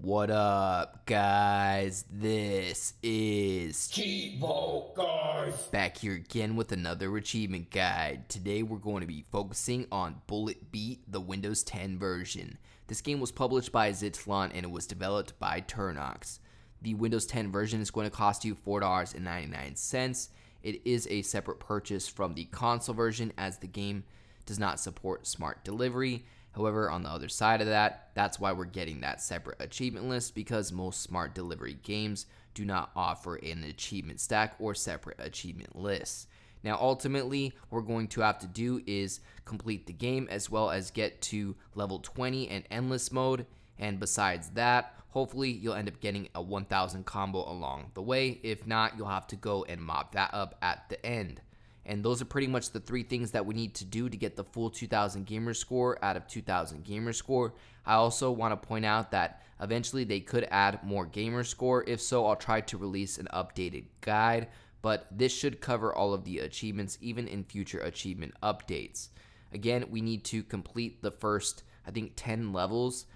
What up, guys? This is Cheevo, guys! back here again with another achievement guide. Today we're going to be focusing on Bullet Beat, the Windows 10 version. This game was published by Xitilon and it was developed by Ternox. The Windows 10 version is going to cost you $4.99. It is a separate purchase from the console version as the game does not support smart delivery. However, on the other side of that, that's why we're getting that separate achievement list, because most smart delivery games do not offer an achievement stack or separate achievement lists. Now, ultimately, what we're going to have to do is complete the game as well as get to level 20 and endless mode. And besides that, hopefully you'll end up getting a 1000 combo along the way. If not, you'll have to go and mop that up at the end. And those are pretty much the three things that we need to do to get the full 2000 gamer score out of 2000 gamer score. I also want to point out that eventually they could add more gamer score. If so, I'll try to release an updated guide, but this should cover all of the achievements even in future achievement updates. Again, we need to complete the first, I think, 10 levels.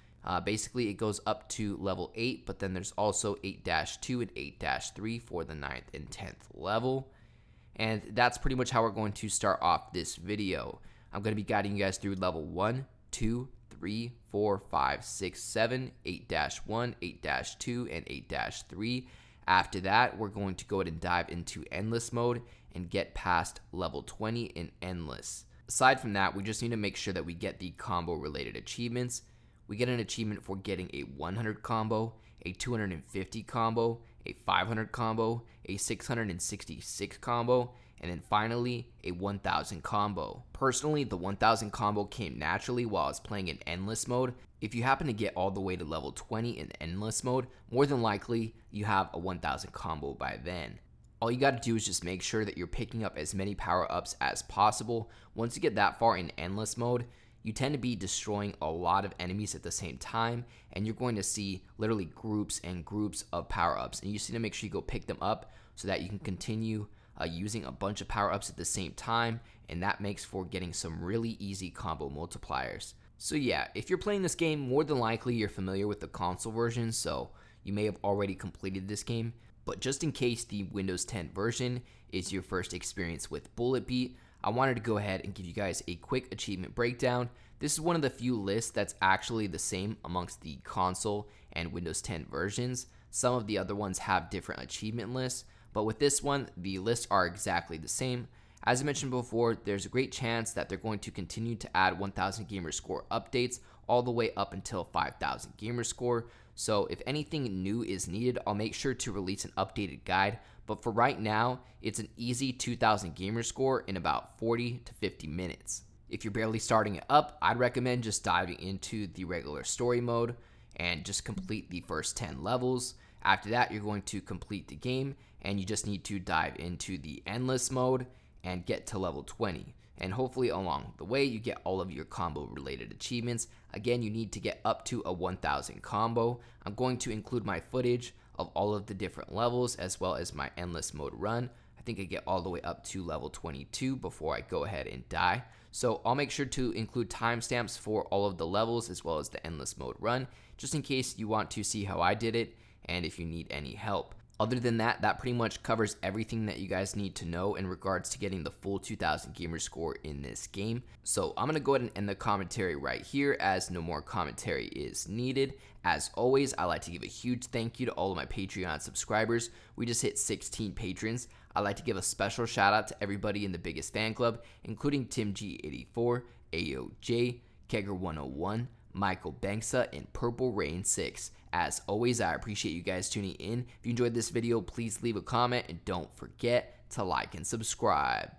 Basically, it goes up to level 8, but then there's also 8-2 and 8-3 for the 9th and 10th level. And that's pretty much how we're going to start off this video. I'm going to be guiding you guys through level 1, 2, 3, 4, 5, 6, 7, 8-1, 8-2, and 8-3. After that, we're going to go ahead and dive into endless mode and get past level 20 in endless. Aside from that, we just need to make sure that we get the combo related achievements. We get an achievement for getting a 100 combo, a 250 combo, a 500 combo, a 666 combo, and then finally a 1000 combo. Personally, the 1000 combo came naturally while I was playing in endless mode. If you happen to get all the way to level 20 in endless mode, more than likely you have a 1000 combo by then. All you got to do is just make sure that you're picking up as many power-ups as possible. Once you get that far in endless mode, you tend to be destroying a lot of enemies at the same time, and you're going to see literally groups and groups of power-ups, and you just need to make sure you go pick them up so that you can continue using a bunch of power-ups at the same time, and that makes for getting some really easy combo multipliers. So yeah, if you're playing this game, more than likely you're familiar with the console version, so you may have already completed this game, but just in case the Windows 10 version is your first experience with Bullet Beat, I wanted to go ahead and give you guys a quick achievement breakdown. This is one of the few lists that's actually the same amongst the console and Windows 10 versions. Some of the other ones have different achievement lists, but with this one, the lists are exactly the same. As I mentioned before, there's a great chance that they're going to continue to add 1000 gamer score updates all the way up until 5000 gamer score. So if anything new is needed, I'll make sure to release an updated guide. But for right now, it's an easy 2000 gamer score in about 40 to 50 minutes. If you're barely starting it up, I'd recommend just diving into the regular story mode and just complete the first 10 levels. After that, you're going to complete the game and you just need to dive into the endless mode and get to level 20. And hopefully along the way, you get all of your combo related achievements. Again, you need to get up to a 1000 combo. I'm going to include my footage of all of the different levels as well as my endless mode run. I think I get all the way up to level 22 before I go ahead and die. So I'll make sure to include timestamps for all of the levels as well as the endless mode run, just in case you want to see how I did it and if you need any help. Other than that, that pretty much covers everything that you guys need to know in regards to getting the full 2000 gamer score in this game. So I'm going to go ahead and end the commentary right here as no more commentary is needed. As always, I'd like to give a huge thank you to all of my Patreon subscribers. We just hit 16 patrons. I'd like to give a special shout out to everybody in the biggest fan club, including Tim G84, AOJ, Kegger101, Michael Banksa, and Purple Rain 6. As always, I appreciate you guys tuning in. If you enjoyed this video, please leave a comment and don't forget to like and subscribe.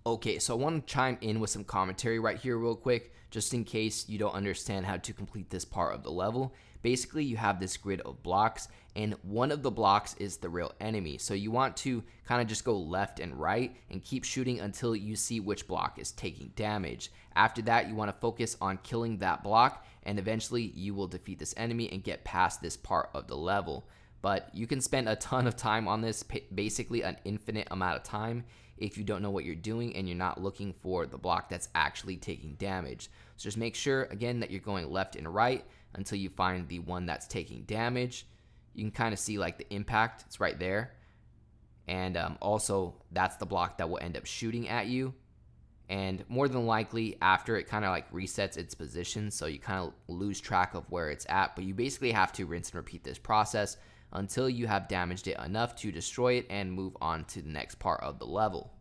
Okay, so I want to chime in with some commentary right here real quick, just in case you don't understand how to complete this part of the level. Basically, you have this grid of blocks, and one of the blocks is the real enemy. So you want to kind of just go left and right and keep shooting until you see which block is taking damage. After that, you want to focus on killing that block, and eventually you will defeat this enemy and get past this part of the level. But you can spend a ton of time on this, basically an infinite amount of time, if you don't know what you're doing and you're not looking for the block that's actually taking damage. So just make sure, again, that you're going left and right until you find the one that's taking damage. You can kind of see like the impact, it's right there. And also, that's the block that will end up shooting at you. And more than likely, after it kind of like resets its position, so you kind of lose track of where it's at. But you basically have to rinse and repeat this process until you have damaged it enough to destroy it and move on to the next part of the level.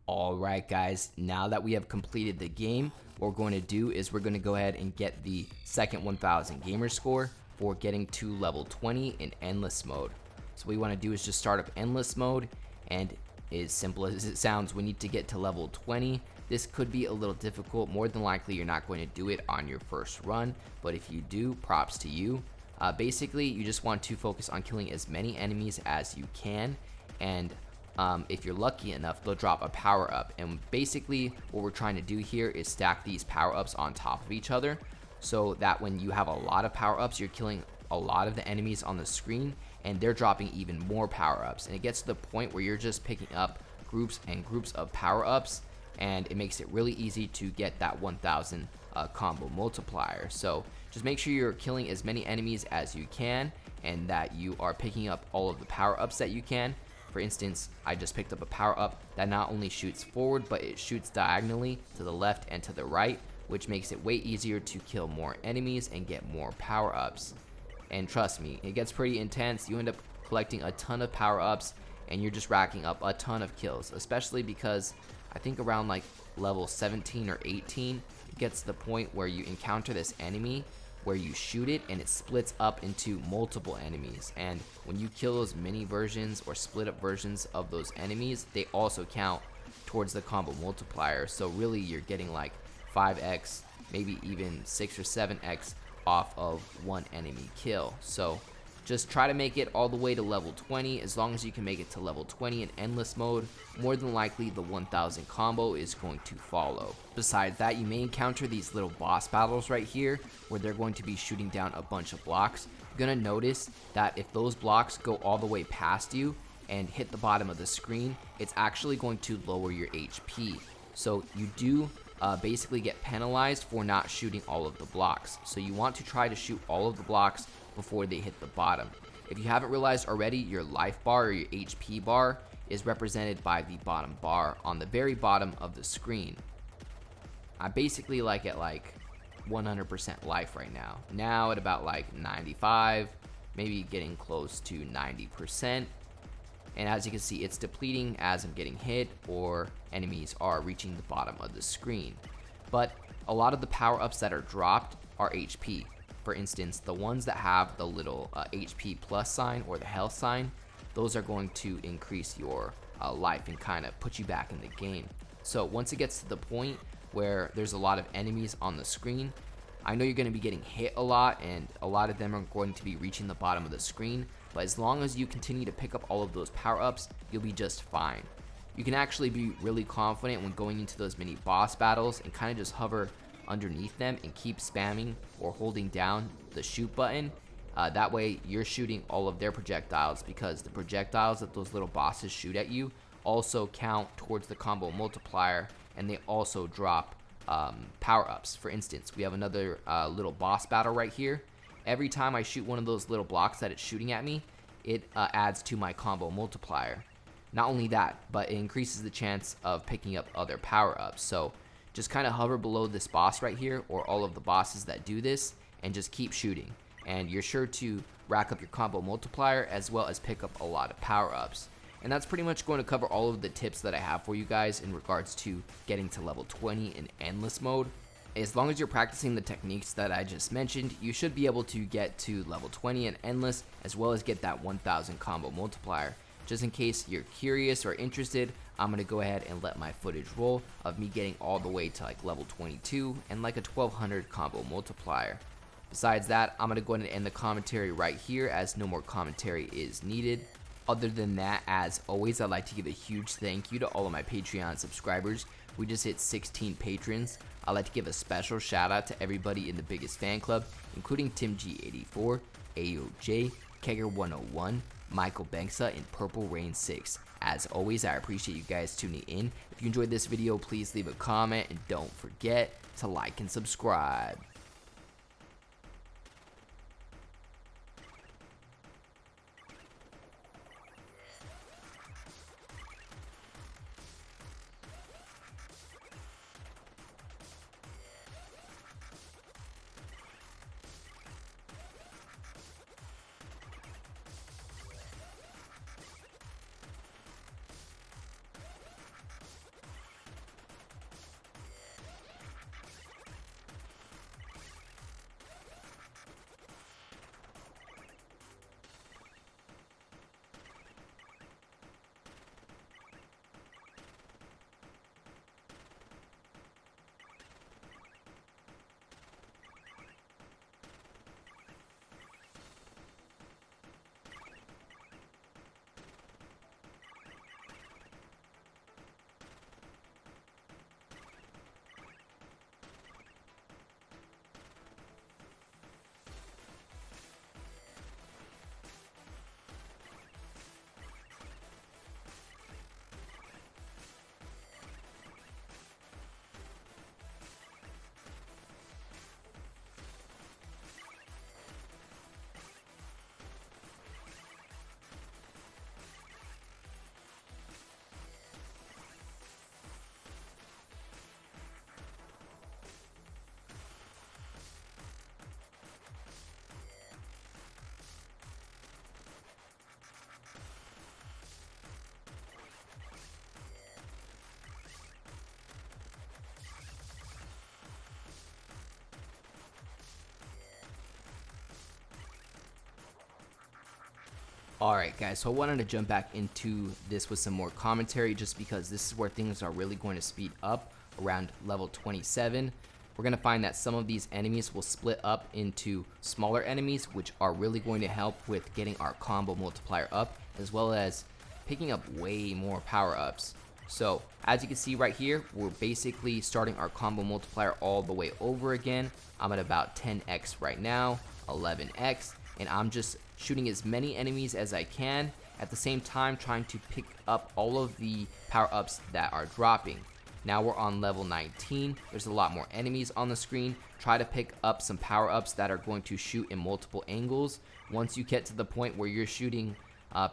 Alright guys, now that we have completed the game, what we're going to do is we're going to go ahead and get the second 1000 gamer score for getting to level 20 in endless mode. So what we want to do is just start up endless mode, and as simple as it sounds, we need to get to level 20. This could be a little difficult. More than likely you're not going to do it on your first run, but if you do, props to you. Basically you just want to focus on killing as many enemies as you can, and if you're lucky enough, they'll drop a power up. And basically what we're trying to do here is stack these power ups on top of each other, so that when you have a lot of power ups, you're killing a lot of the enemies on the screen and they're dropping even more power ups. And it gets to the point where you're just picking up groups and groups of power ups, and it makes it really easy to get that 1000 combo multiplier. So just make sure you're killing as many enemies as you can and that you are picking up all of the power ups that you can. For instance, I just picked up a power up that not only shoots forward, but it shoots diagonally to the left and to the right, which makes it way easier to kill more enemies and get more power ups. And trust me, it gets pretty intense. You end up collecting a ton of power ups and you're just racking up a ton of kills, especially because I think around like level 17 or 18, it gets to the point where you encounter this enemy where you shoot it and it splits up into multiple enemies, and when you kill those mini versions or split up versions of those enemies, they also count towards the combo multiplier. So really you're getting like 5x, maybe even 6 or 7x off of one enemy kill. So just try to make it all the way to level 20. As long as you can make it to level 20 in endless mode, more than likely the 1000 combo is going to follow. Besides that, you may encounter these little boss battles right here where they're going to be shooting down a bunch of blocks. You're gonna notice that if those blocks go all the way past you and hit the bottom of the screen, it's actually going to lower your HP. So you do basically get penalized for not shooting all of the blocks. So you want to try to shoot all of the blocks before they hit the bottom. If you haven't realized already, your life bar or your HP bar is represented by the bottom bar on the very bottom of the screen. I basically like at like 100% life right now. Now at about like 95, maybe getting close to 90%. And as you can see, it's depleting as I'm getting hit or enemies are reaching the bottom of the screen. But a lot of the power ups that are dropped are HP. For instance, the ones that have the little HP plus sign or the health sign, those are going to increase your life and kind of put you back in the game. So once it gets to the point where there's a lot of enemies on the screen, I know you're going to be getting hit a lot and a lot of them are going to be reaching the bottom of the screen, but as long as you continue to pick up all of those power ups, you'll be just fine. You can actually be really confident when going into those mini boss battles and kind of just hover underneath them and keep spamming or holding down the shoot button. That way you're shooting all of their projectiles, because the projectiles that those little bosses shoot at you also count towards the combo multiplier, and they also drop power ups. For instance, we have another little boss battle right here. Every time I shoot one of those little blocks that it's shooting at me, it adds to my combo multiplier. Not only that, but it increases the chance of picking up other power ups. So just kind of hover below this boss right here, or all of the bosses that do this, and just keep shooting. And you're sure to rack up your combo multiplier as well as pick up a lot of power ups. And that's pretty much going to cover all of the tips that I have for you guys in regards to getting to level 20 in endless mode. As long as you're practicing the techniques that I just mentioned, you should be able to get to level 20 in endless, as well as get that 1000 combo multiplier. Just in case you're curious or interested, I'm going to go ahead and let my footage roll of me getting all the way to like level 22 and like a 1200 combo multiplier. Besides that, I'm going to go ahead and end the commentary right here, as no more commentary is needed. Other than that, as always, I'd like to give a huge thank you to all of my Patreon subscribers. We just hit 16 patrons. I'd like to give a special shout out to everybody in the biggest fan club, including Tim G84, AOJ, Kegger101, Michael Banksa, and Purple Rain 6. As always, I appreciate you guys tuning in. If you enjoyed this video, please leave a comment and don't forget to like and subscribe. Alright guys, so I wanted to jump back into this with some more commentary just because this is where things are really going to speed up around level 27. We're going to find that some of these enemies will split up into smaller enemies, which are really going to help with getting our combo multiplier up, as well as picking up way more power-ups. So as you can see right here, we're basically starting our combo multiplier all the way over again. I'm at about 10x right now, 11x, and I'm just shooting as many enemies as I can, at the same time trying to pick up all of the power-ups that are dropping. Now we're on level 19, there's a lot more enemies on the screen. Try to pick up some power-ups that are going to shoot in multiple angles. Once you get to the point where you're shooting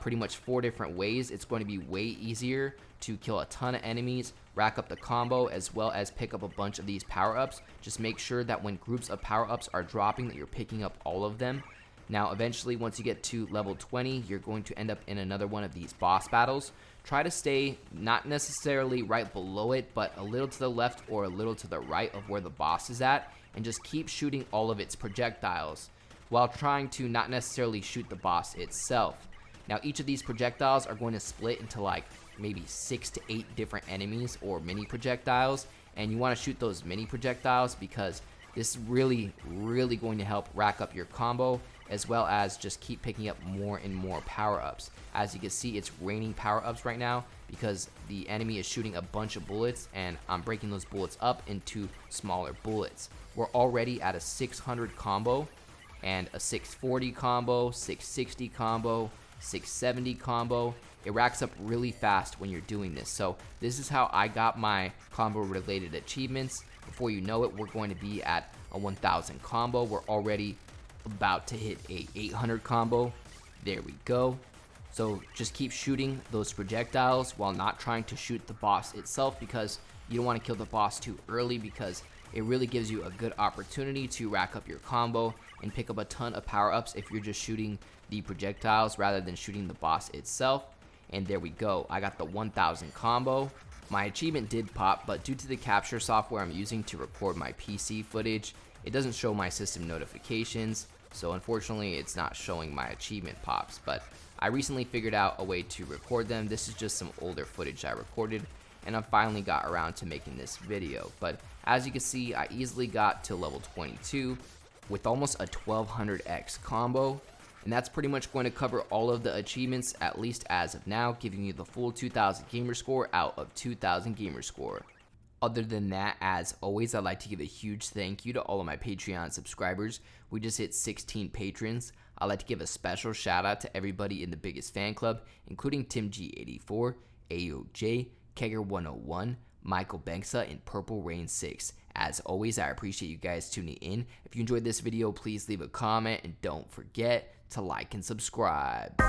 pretty much 4 different ways, it's going to be way easier to kill a ton of enemies, rack up the combo, as well as pick up a bunch of these power-ups. Just make sure that when groups of power-ups are dropping that you're picking up all of them. Now eventually once you get to level 20, you're going to end up in another one of these boss battles. Try to stay not necessarily right below it, but a little to the left or a little to the right of where the boss is at, and just keep shooting all of its projectiles while trying to not necessarily shoot the boss itself. Now each of these projectiles are going to split into like maybe 6 to 8 different enemies or mini projectiles, and you want to shoot those mini projectiles because this is really going to help rack up your combo, as well as just keep picking up more and more power-ups. As you can see, it's raining power-ups right now because the enemy is shooting a bunch of bullets, and I'm breaking those bullets up into smaller bullets. We're already at a 600 combo, and a 640 combo, 660 combo, 670 combo. It racks up really fast when you're doing this. So this is how I got my combo related achievements. Before you know it, we're going to be at a 1000 combo. We're already about to hit a 800 combo. There we go. So just keep shooting those projectiles while not trying to shoot the boss itself, because you don't want to kill the boss too early, because it really gives you a good opportunity to rack up your combo and pick up a ton of power-ups if you're just shooting the projectiles rather than shooting the boss itself. And there we go, I got the 1000 combo. My achievement did pop, but due to the capture software I'm using to record my PC footage, it doesn't show my system notifications, so unfortunately it's not showing my achievement pops. But I recently figured out a way to record them. This is just some older footage I recorded, and I finally got around to making this video. But as you can see, I easily got to level 22 with almost a 1200x combo. And that's pretty much going to cover all of the achievements, at least as of now, giving you the full 2000 gamer score out of 2000 gamer score. Other than that, as always, I'd like to give a huge thank you to all of my Patreon subscribers. We just hit 16 patrons. I'd like to give a special shout out to everybody in the biggest fan club, including Tim G84, AOJ, Kegger101, Michael Banksa, and Purple Rain 6. As always, I appreciate you guys tuning in. If you enjoyed this video, please leave a comment, and don't forget to like and subscribe.